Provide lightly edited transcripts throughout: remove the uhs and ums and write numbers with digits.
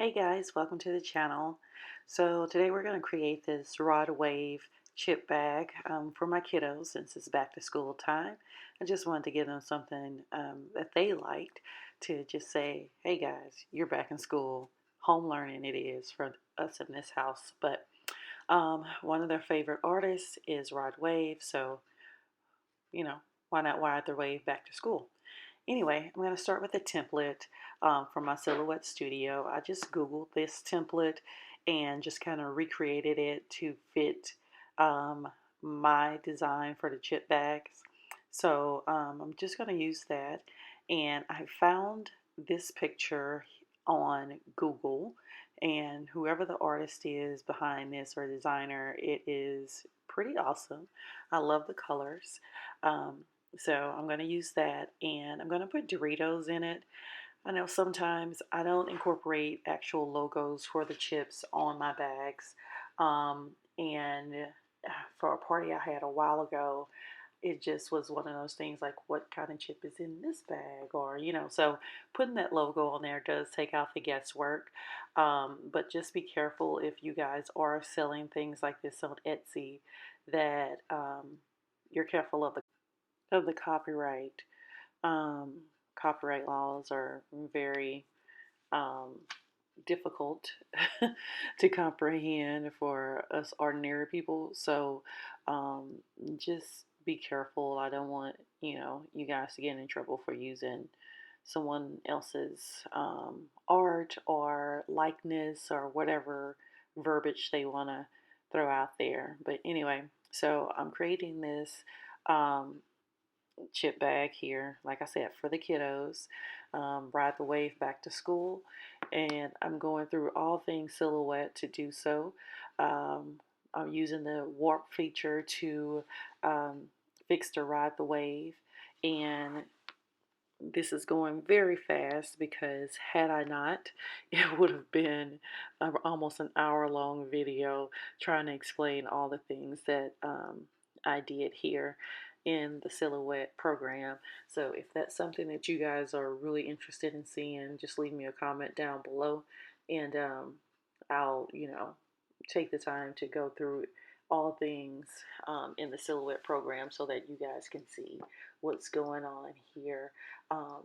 Hey guys, welcome to the channel. So today we're going to create this Rod Wave chip bag for my kiddos since it's back to school time. I just wanted to give them something that they liked to just say, hey guys, you're back in school. Home learning it is for us in this house. But one of their favorite artists is Rod Wave, so you know, why not ride the wave back to school? Anyway, I'm going to start with a template from my Silhouette Studio. I just Googled this template and just kind of recreated it to fit um, my design for the chip bags. So I'm just going to use that. And I found this picture on Google, and whoever the artist is behind this or designer, it is pretty awesome. I love the colors. Um, so I'm going to use that, and I'm going to put Doritos in it. I know sometimes I don't incorporate actual logos for the chips on my bags. And for a party I had a while ago, it just was one of those things like, what kind of chip is in this bag? Or, so putting that logo on there does take out the guesswork. But just be careful if you guys are selling things like this on Etsy that you're careful of the copyright. Um, Copyright laws are very um, difficult to comprehend for us ordinary people. So um, just be careful. I don't want you guys to get in trouble for using someone else's art or likeness or whatever verbiage they want to throw out there. But anyway, so I'm creating this um, chip bag here, like I said, for the kiddos. Ride the wave back to school, and I'm going through all things Silhouette to do so. I'm using the warp feature to fix the ride the wave, and this is going very fast because had I not, it would have been almost an hour long video trying to explain all the things that I did here in the Silhouette program. So if that's something that you guys are really interested in seeing, just leave me a comment down below, and I'll, take the time to go through all things in the Silhouette program so that you guys can see what's going on here. um,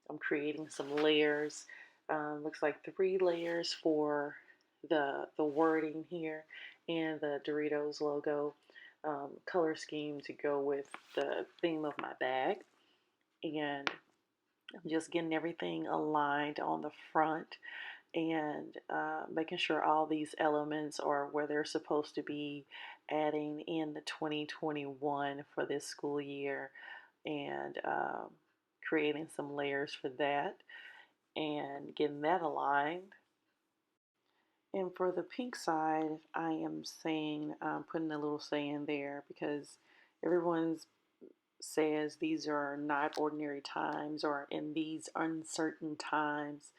I'm creating some layers. Looks like 3 layers for the wording here and the Doritos logo. Color scheme to go with the theme of my bag. And I'm just getting everything aligned on the front and making sure all these elements are where they're supposed to be, adding in the 2021 for this school year, and creating some layers for that and getting that aligned. And for the pink side, I am saying, putting a little saying there because everyone's says these are not ordinary times or in these uncertain times.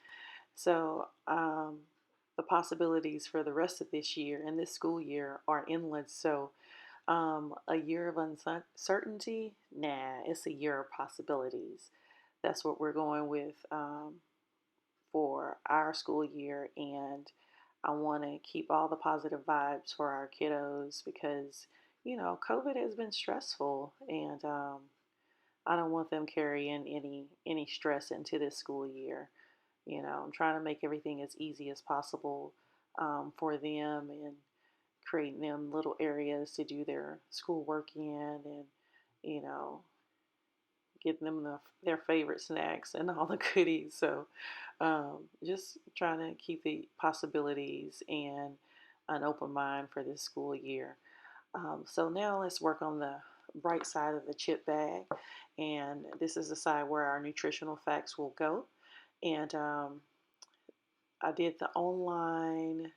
So the possibilities for the rest of this year and this school year are endless. So a year of uncertainty, nah, it's a year of possibilities. That's what we're going with for our school year, and I want to keep all the positive vibes for our kiddos because COVID has been stressful, and I don't want them carrying any stress into this school year. I'm trying to make everything as easy as possible for them, and creating them little areas to do their schoolwork in, and you know getting them their favorite snacks and all the goodies. So just trying to keep the possibilities and an open mind for this school year. So now let's work on the right side of the chip bag, and this is the side where our nutritional facts will go. And I did the online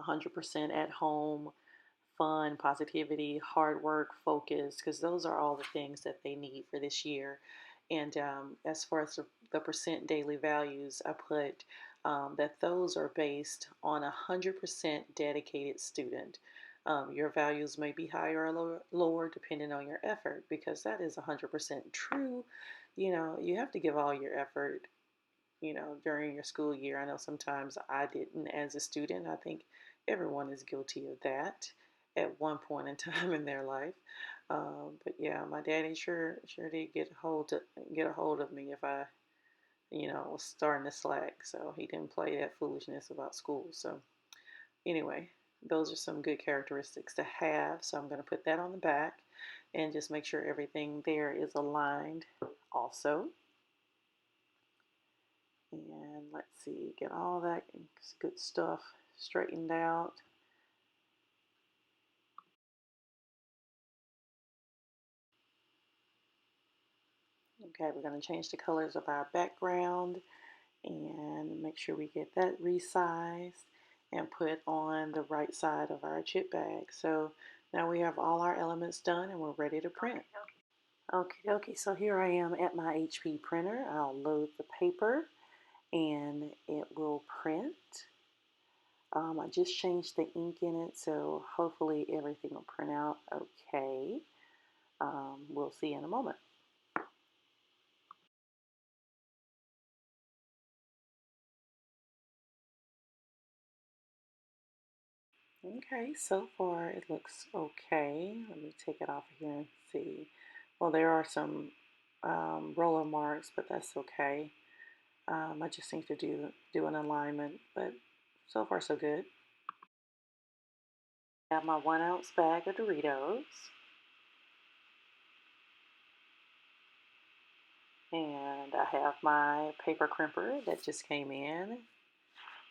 100% at home, fun, positivity, hard work, focus, because those are all the things that they need for this year. And as far as the percent daily values, I put that those are based on 100% dedicated student. Your values may be higher or lower depending on your effort, because that is 100% true. You have to give all your effort during your school year. I know sometimes I didn't as a student. I think everyone is guilty of that at one point in time in their life. But yeah, my daddy sure did get a hold of me if I was starting to slack. So he didn't play that foolishness about school. So anyway, those are some good characteristics to have. So I'm going to put that on the back and just make sure everything there is aligned also. And let's see, get all that good stuff straightened out. Okay, we're going to change the colors of our background and make sure we get that resized and put on the right side of our chip bag. So now we have all our elements done and we're ready to print. Okay, so here I am at my HP printer. I'll load the paper and it will print. I just changed the ink in it, so hopefully everything will print out okay. We'll see in a moment. Okay, so far it looks okay. Let me take it off of here and see. Well, there are some roller marks, but that's okay. I just need to do an alignment, but so far so good. I have my 1 ounce bag of Doritos. And I have my paper crimper that just came in.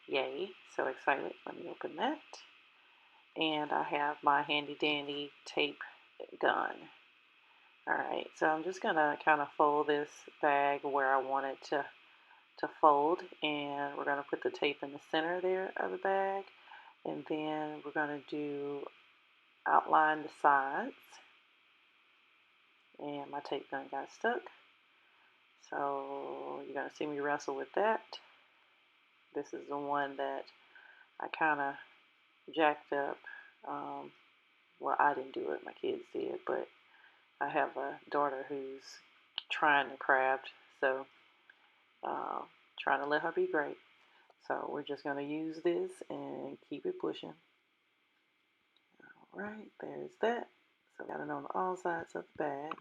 Yay, so excited. Let me open that. And I have my handy dandy tape gun. Alright, so I'm just going to kind of fold this bag where I want it to fold. And we're going to put the tape in the center there of the bag. And then we're going to outline the sides. And my tape gun got stuck. So you're going to see me wrestle with that. This is the one that I kind of jacked up. Well, I didn't do it, my kids did, but I have a daughter who's trying to craft, so trying to let her be great. So we're just going to use this and keep it pushing. Alright, there's that. So got it on all sides of the bag.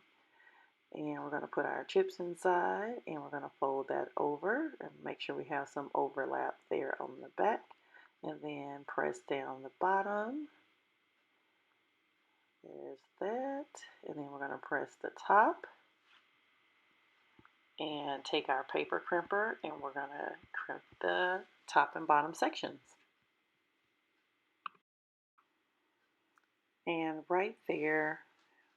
And we're going to put our chips inside and we're going to fold that over and make sure we have some overlap there on the back. And then press down the bottom. There's that. And then we're going to press the top. And take our paper crimper and we're going to crimp the top and bottom sections. And right there,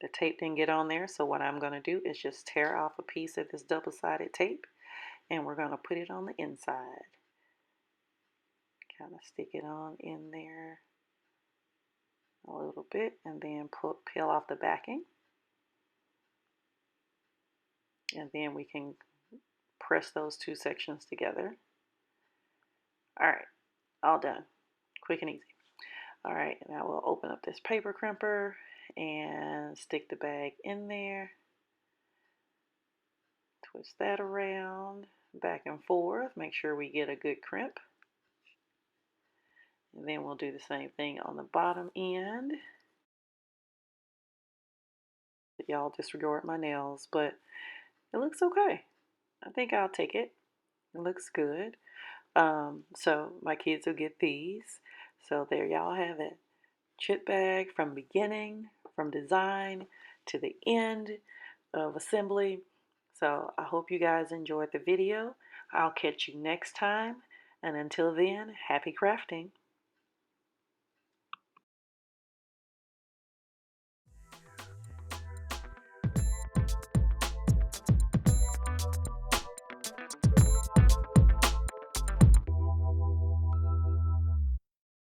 the tape didn't get on there, so what I'm going to do is just tear off a piece of this double-sided tape and we're going to put it on the inside. Kind of stick it on in there a little bit and then peel off the backing. And then we can press those two sections together. Alright, all done. Quick and easy. Alright, now we'll open up this paper crimper and stick the bag in there. Twist that around, back and forth. Make sure we get a good crimp. And then we'll do the same thing on the bottom end. Y'all disregard my nails, but it looks okay. I think I'll take it. It looks good. So my kids will get these. So there y'all have it. Chip bag from beginning, from design to the end of assembly. So I hope you guys enjoyed the video. I'll catch you next time. And until then, happy crafting.